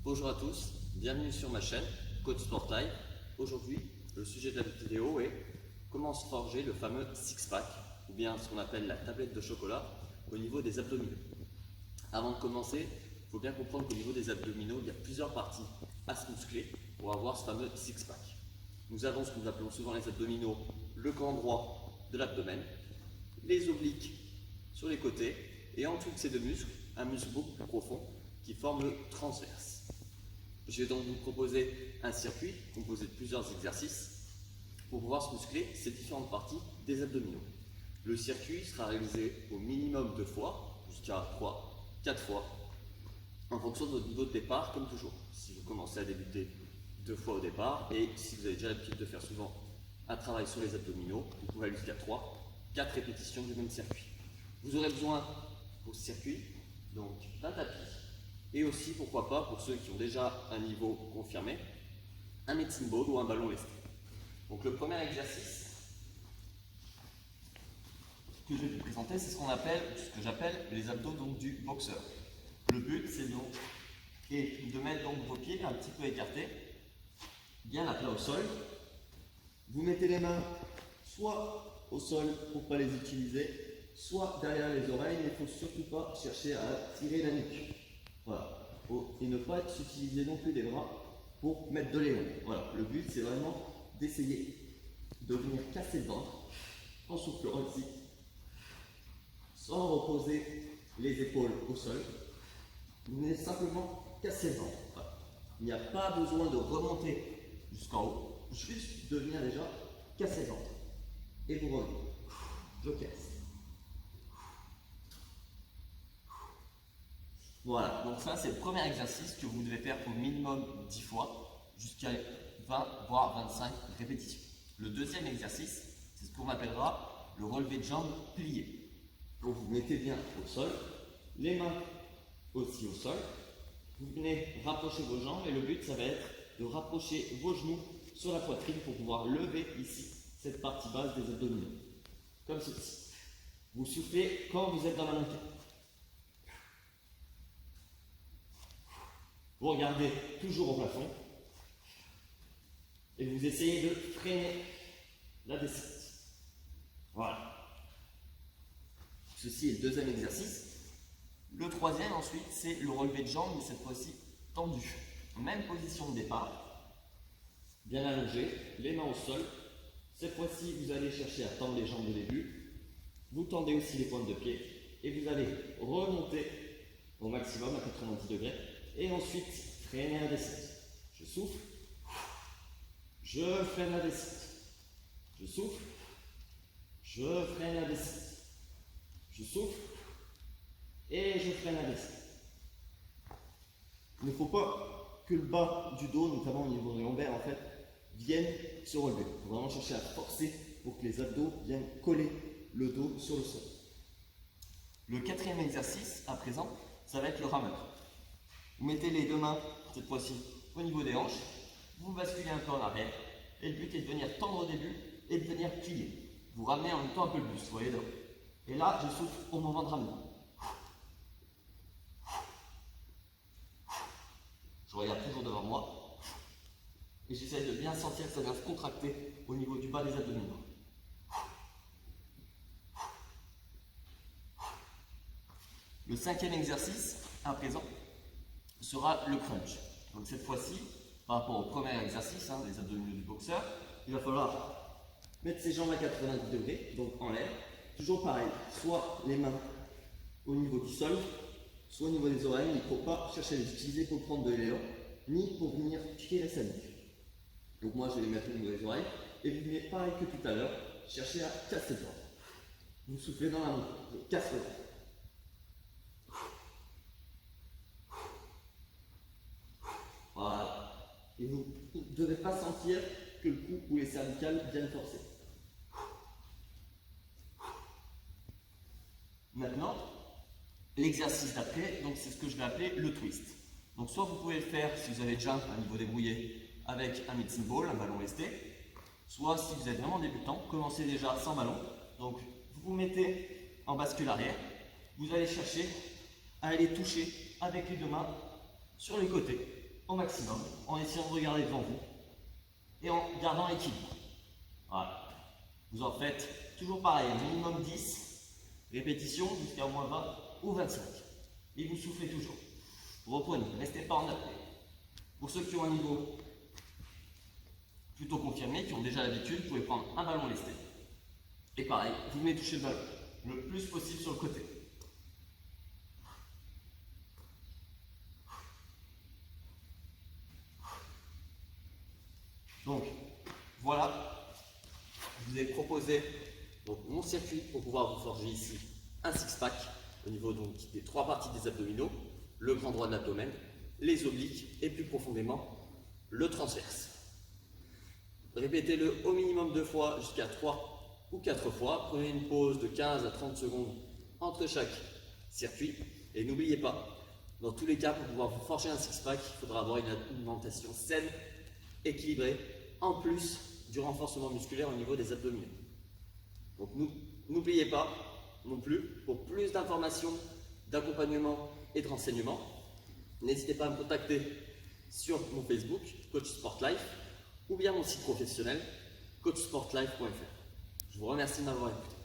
Bonjour à tous, bienvenue sur ma chaîne Coach Sport Live. Aujourd'hui, le sujet de la vidéo est comment se forger le fameux six-pack ou bien ce qu'on appelle la tablette de chocolat au niveau des abdominaux. Avant de commencer, il faut bien comprendre qu'au niveau des abdominaux, il y a plusieurs parties à se muscler pour avoir ce fameux six-pack. Nous avons ce que nous appelons souvent les abdominaux, le camp droit de l'abdomen, les obliques sur les côtés et en dessous de ces deux muscles, un muscle beaucoup plus profond qui forme le transverse. Je vais donc vous proposer un circuit composé de plusieurs exercices pour pouvoir se muscler ces différentes parties des abdominaux. Le circuit sera réalisé au minimum 2 fois, jusqu'à 3, 4 fois, en fonction de votre niveau de départ, comme toujours. Si vous commencez à débuter 2 fois au départ, et si vous avez déjà l'habitude de faire souvent un travail sur les abdominaux, vous pouvez aller jusqu'à 3, 4 répétitions du même circuit. Vous aurez besoin pour ce circuit donc d'un tapis, et aussi, pourquoi pas, pour ceux qui ont déjà un niveau confirmé, un medicine ball ou un ballon lesté. Donc le premier exercice que je vais vous présenter, c'est ce que j'appelle les abdos donc, du boxeur. Le but, c'est donc de mettre donc vos pieds un petit peu écartés, bien à plat au sol. Vous mettez les mains soit au sol pour ne pas les utiliser, soit derrière les oreilles, mais il ne faut surtout pas chercher à tirer la nuque. Voilà. Et ne pas utiliser non plus les bras pour mettre de l'élan. Voilà. Le but, c'est vraiment d'essayer de venir casser le ventre en soufflant aussi, sans reposer les épaules au sol. Vous venez simplement casser le ventre. Voilà. Il n'y a pas besoin de remonter jusqu'en haut, juste de venir déjà casser le ventre. Et vous revenez. Je casse. Voilà, donc ça c'est le premier exercice que vous devez faire au minimum 10 fois, jusqu'à 20 voire 25 répétitions. Le deuxième exercice, c'est ce qu'on appellera le relevé de jambes plié. Donc vous mettez bien au sol, les mains aussi au sol, vous venez rapprocher vos jambes et le but ça va être de rapprocher vos genoux sur la poitrine pour pouvoir lever ici cette partie basse des abdominaux. Comme ceci. Vous soufflez quand vous êtes dans la montée. Vous regardez toujours au plafond et vous essayez de freiner la descente. Voilà. Ceci est le deuxième exercice. Le troisième ensuite, c'est le relevé de jambes, mais cette fois-ci tendu. Même position de départ, bien allongé, les mains au sol. Cette fois-ci, vous allez chercher à tendre les jambes au début. Vous tendez aussi les pointes de pied et vous allez remonter au maximum à 90 degrés. Et ensuite, freiner la descente. Je souffle. Je freine la descente. Je souffle. Je freine la descente. Je souffle. Et je freine la descente. Il ne faut pas que le bas du dos, notamment au niveau des lombaires, en fait, vienne se relever. Il faut vraiment chercher à forcer pour que les abdos viennent coller le dos sur le sol. Le quatrième exercice, à présent, ça va être le rameur. Vous mettez les deux mains, cette fois-ci, au niveau des hanches, vous basculez un peu en arrière, et le but est de venir tendre au début et de venir plier. Vous ramenez en même temps un peu plus, vous voyez là. Et là, je souffle au moment de ramener. Je regarde toujours devant moi, et j'essaie de bien sentir que ça vient se contracter au niveau du bas des abdominaux. Le cinquième exercice, à présent, sera le crunch. Donc cette fois-ci, par rapport au premier exercice, les abdominaux du boxeur, il va falloir mettre ses jambes à 90 degrés, donc en l'air. Toujours pareil, soit les mains au niveau du sol, soit au niveau des oreilles. Il ne faut pas chercher à les utiliser pour prendre de l'élan, ni pour venir tirer sa nuque. Donc moi je vais les mettre au niveau des oreilles, et vous venez pareil que tout à l'heure, chercher à casser le ventre. Vous soufflez dans la main, je casse le ventre. Voilà. Et vous ne devez pas sentir que le cou ou les cervicales viennent forcer. Maintenant, l'exercice d'après, donc c'est ce que je vais appeler le twist. Donc soit vous pouvez le faire si vous avez déjà un niveau débrouillé avec un medicine ball, un ballon lesté, soit si vous êtes vraiment débutant, commencez déjà sans ballon. Donc vous vous mettez en bascule arrière, vous allez chercher à aller toucher avec les deux mains sur les côtés. au maximum, en essayant de regarder devant vous et en gardant l'équilibre. Voilà. Vous en faites toujours pareil, minimum 10 répétitions jusqu'à au moins 20 ou 25. Et vous soufflez toujours. Vous reprenez, restez pas en apnée. Pour ceux qui ont un niveau plutôt confirmé, qui ont déjà l'habitude, vous pouvez prendre un ballon lesté. Et pareil, vous venez toucher le ballon le plus possible sur le côté. Donc, voilà, je vous ai proposé donc, mon circuit pour pouvoir vous forger ici un six-pack au niveau donc, des 3 parties des abdominaux, le grand droit de l'abdomen, les obliques et plus profondément le transverse. Répétez-le au minimum 2 fois jusqu'à 3 ou 4 fois. Prenez une pause de 15 à 30 secondes entre chaque circuit et n'oubliez pas, dans tous les cas, pour pouvoir vous forger un six-pack, il faudra avoir une alimentation saine, équilibrée, en plus du renforcement musculaire au niveau des abdominaux. Donc n'oubliez pas non plus, pour plus d'informations, d'accompagnement et de renseignements, n'hésitez pas à me contacter sur mon Facebook, Coach Sport Life, ou bien mon site professionnel, coachsportlife.fr. Je vous remercie de m'avoir écouté.